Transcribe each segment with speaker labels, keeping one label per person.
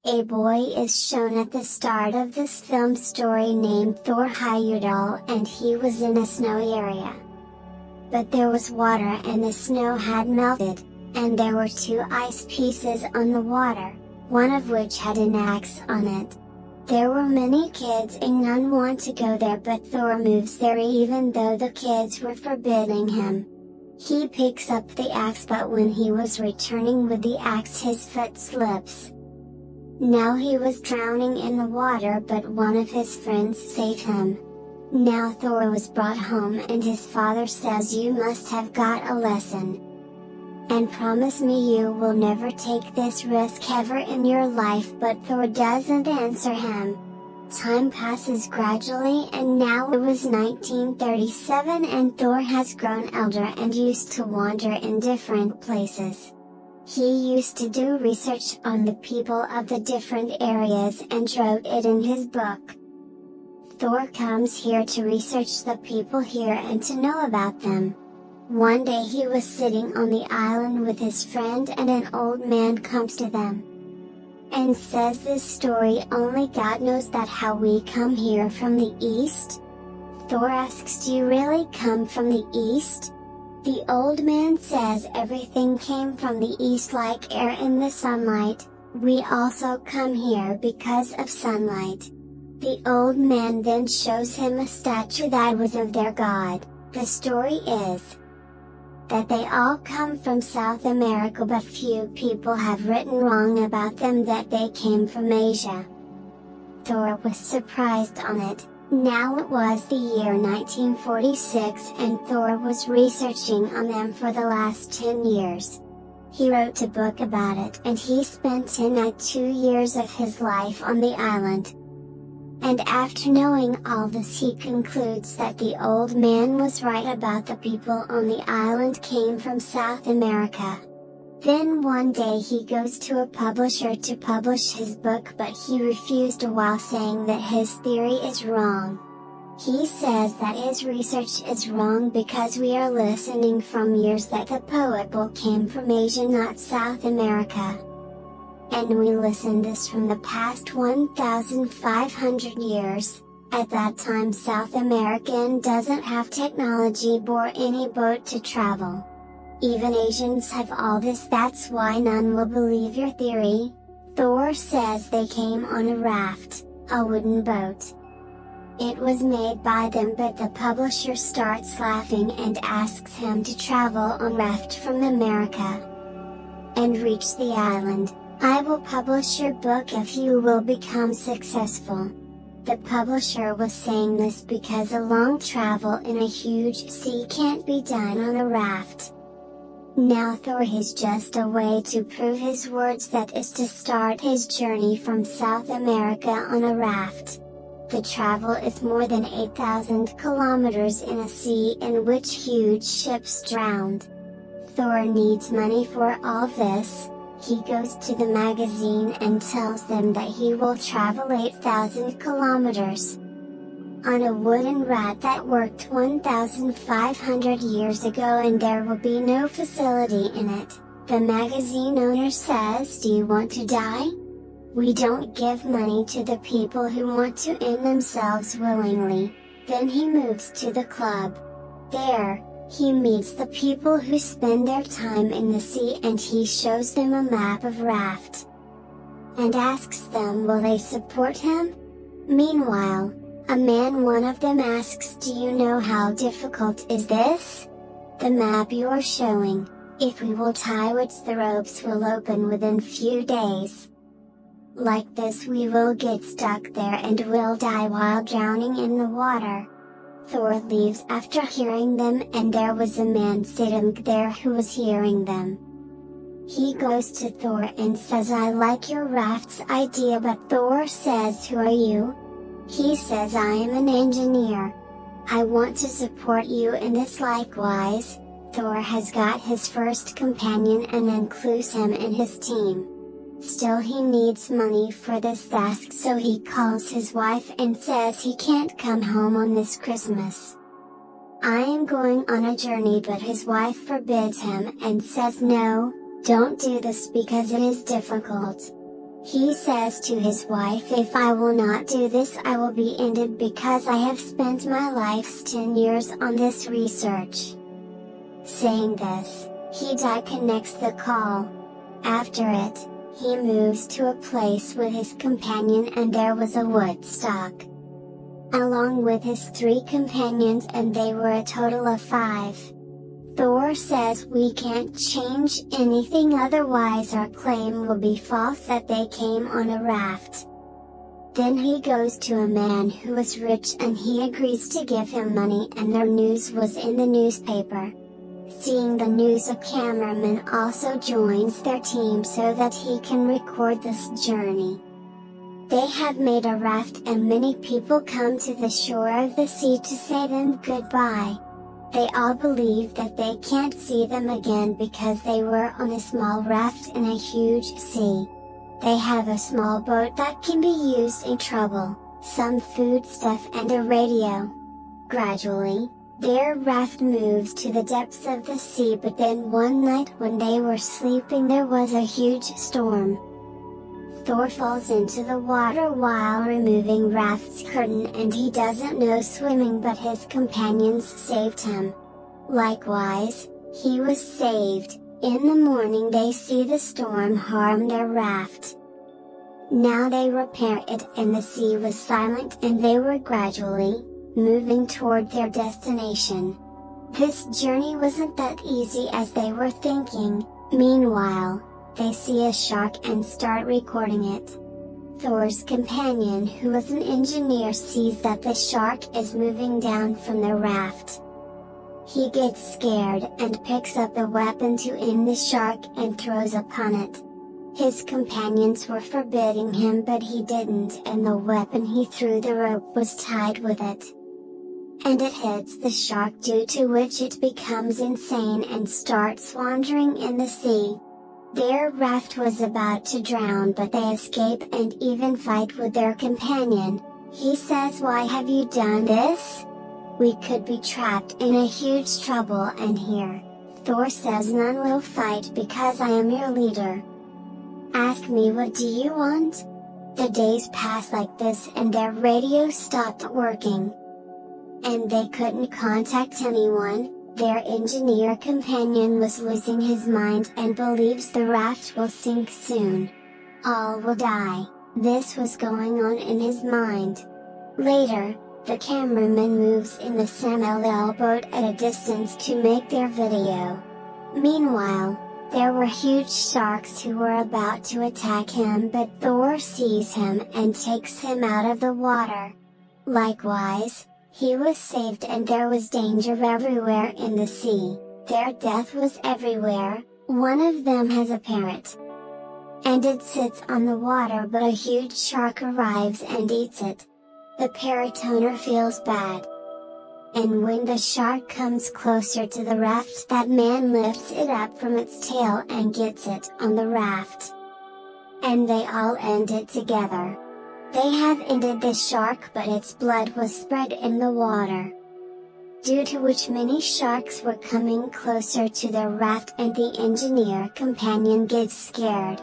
Speaker 1: A boy is shown at the start of this film story named Thor Heyerdahl, and he was in a snowy area. But there was water and the snow had melted, and there were two ice pieces on the water, one of which had an axe on it. There were many kids and none want to go there, but Thor moves there even though the kids were forbidding him. He picks up the axe, but when he was returning with the axe his foot slips. Now he was drowning in the water, but one of his friends saved him. Now Thor was brought home and his father says, "You must have got a lesson. And promise me you will never take this risk ever in your life." But Thor doesn't answer him. Time passes gradually, and now it was 1937 and Thor has grown elder and used to wander in different places. He used to do research on the people of the different areas and wrote it in his book. Thor comes here to research the people here and to know about them. One day he was sitting on the island with his friend and an old man comes to them and says, "This story only God knows that how we come here from the east?" Thor asks, "Do you really come from the east?" The old man says, "Everything came from the east like air in the sunlight, we also come here because of sunlight." The old man then shows him a statue that was of their god. The story is that they all come from South America, but few people have written wrong about them that they came from Asia. Thor was surprised on it. Now it was the year 1946 and Thor was researching on them for the last 10 years. He wrote a book about it and he spent 2 years of his life on the island. And after knowing all this he concludes that the old man was right about the people on the island came from South America. Then one day he goes to a publisher to publish his book, but he refused while saying that his theory is wrong. He says that his research is wrong because we are listening from years that the poet bull came from Asia, not South America. And we listen this from the past 1,500 years. At that time South American doesn't have technology or any boat to travel. Even Asians have all this, that's why none will believe your theory. Thor says they came on a raft, a wooden boat. It was made by them, but the publisher starts laughing and asks him to travel on raft from America and reach the island. "I will publish your book if you will become successful." The publisher was saying this because a long travel in a huge sea can't be done on a raft. Now Thor has just a way to prove his words, that is to start his journey from South America on a raft. The travel is more than 8,000 kilometers in a sea in which huge ships drowned. Thor needs money for all this. He goes to the magazine and tells them that he will travel 8,000 kilometers on a wooden raft that worked 1,500 years ago, and there will be no facility in it. The magazine owner says, "Do you want to die? We don't give money to the people who want to end themselves willingly." Then he moves to the club. There, he meets the people who spend their time in the sea and he shows them a map of raft and asks them will they support him. Meanwhile, a man, one of them asks, "Do you know how difficult is this? The map you're showing, if we will tie which the ropes will open within few days. Like this we will get stuck there and will die while drowning in the water." Thor leaves after hearing them, and there was a man sitting there who was hearing them. He goes to Thor and says, "I like your raft's idea," but Thor says, "Who are you?" He says, "I am an engineer. I want to support you in this likewise." Thor has got his first companion and includes him in his team. Still he needs money for this task, so he calls his wife and says he can't come home on this Christmas. "I am going on a journey," but his wife forbids him and says, "No, don't do this because it is difficult." He says to his wife, "If I will not do this, I will be ended, because I have spent my life's 10 years on this research." Saying this, he connects the call. After it, he moves to a place with his companion, and there was a wood stock. Along with his 3 companions, and they were a total of 5. Thor says, "We can't change anything, otherwise our claim will be false that they came on a raft." Then he goes to a man who is rich, and he agrees to give him money, and their news was in the newspaper. Seeing the news, a cameraman also joins their team so that he can record this journey. They have made a raft, and many people come to the shore of the sea to say them goodbye. They all believe that they can't see them again because they were on a small raft in a huge sea. They have a small boat that can be used in trouble, some food stuff, and a radio. Gradually, their raft moves to the depths of the sea, but then one night when they were sleeping there was a huge storm. Thor falls into the water while removing raft's curtain, and he doesn't know swimming, but his companions saved him. Likewise, he was saved. In the morning they see the storm harm their raft. Now they repair it, and the sea was silent, and they were gradually moving toward their destination. This journey wasn't that easy as they were thinking. Meanwhile, they see a shark and start recording it. Thor's companion, who is an engineer, sees that the shark is moving down from the raft. He gets scared and picks up a weapon to end the shark and throws upon it. His companions were forbidding him, but he didn't, and the weapon he threw, the rope, was tied with it. And it hits the shark, due to which it becomes insane and starts wandering in the sea. Their raft was about to drown, but they escape and even fight with their companion. He says, "Why have you done this? We could be trapped in a huge trouble and here." Thor says, "None will fight because I am your leader. Ask me, what do you want?" The days pass like this, and their radio stopped working. And they couldn't contact anyone. Their engineer companion was losing his mind and believes the raft will sink soon. All will die. This was going on in his mind. Later, the cameraman moves in the semi-little boat at a distance to make their video. Meanwhile, there were huge sharks who were about to attack him, but Thor sees him and takes him out of the water. Likewise, he was saved, and there was danger everywhere in the sea. Their death was everywhere. One of them has a parrot, and it sits on the water, but a huge shark arrives and eats it. The parrot owner feels bad. And when the shark comes closer to the raft, that man lifts it up from its tail and gets it on the raft. And they all end it together. They have ended the shark, but its blood was spread in the water, due to which many sharks were coming closer to the raft, and the engineer companion gets scared.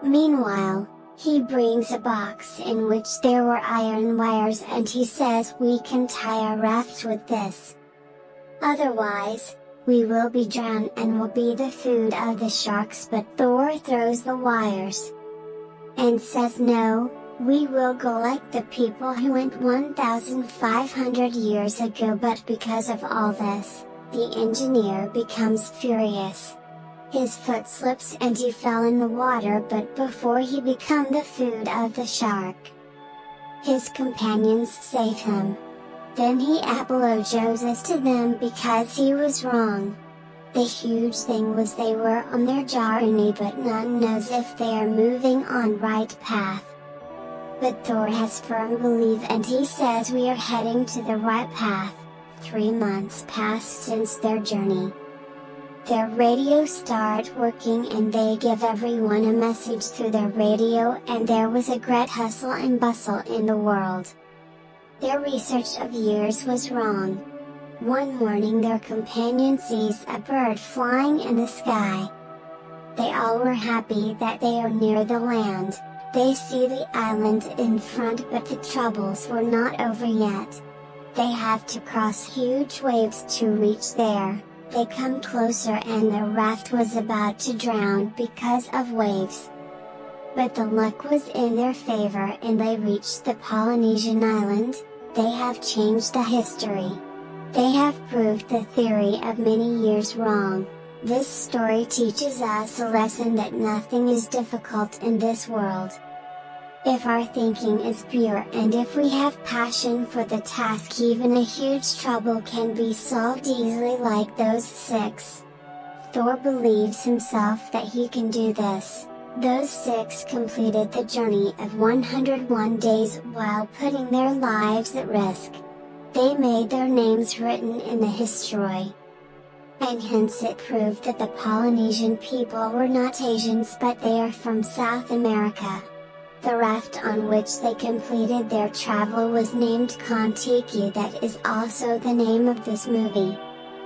Speaker 1: Meanwhile, he brings a box in which there were iron wires, and he says, "We can tie a raft with this. Otherwise, we will be drowned and will be the food of the sharks." But Thor throws the wires and says, "No, we will go like the people who went 1,500 years ago." But because of all this, the engineer becomes furious. His foot slips and he fell in the water, but before he became the food of the shark, his companions save him. Then he apologizes to them because he was wrong. The huge thing was they were on their journey, but none knows if they are moving on right path. But Thor has firm belief, and he says, "We are heading to the right path." 3 months pass since their journey. Their radio start working, and they give everyone a message through their radio, and there was a great hustle and bustle in the world. Their research of years was wrong. One morning their companion sees a bird flying in the sky. They all were happy that they are near the land. They see the island in front, but the troubles were not over yet. They have to cross huge waves to reach there. They come closer and their raft was about to drown because of waves. But the luck was in their favor and they reached the Polynesian island. They have changed the history. They have proved the theory of many years wrong. This story teaches us a lesson that nothing is difficult in this world. If our thinking is pure and if we have passion for the task, even a huge trouble can be solved easily, like those 6. Thor believes himself that he can do this. Those 6 completed the journey of 101 days while putting their lives at risk. They made their names written in the history. And hence it proved that the Polynesian people were not Asians, but they are from South America. The raft on which they completed their travel was named Kon-Tiki. That is also the name of this movie.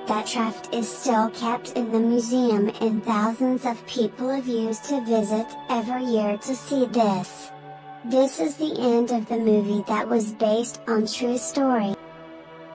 Speaker 1: That raft is still kept in the museum and thousands of people have used to visit every year to see this. This is the end of the movie that was based on true story.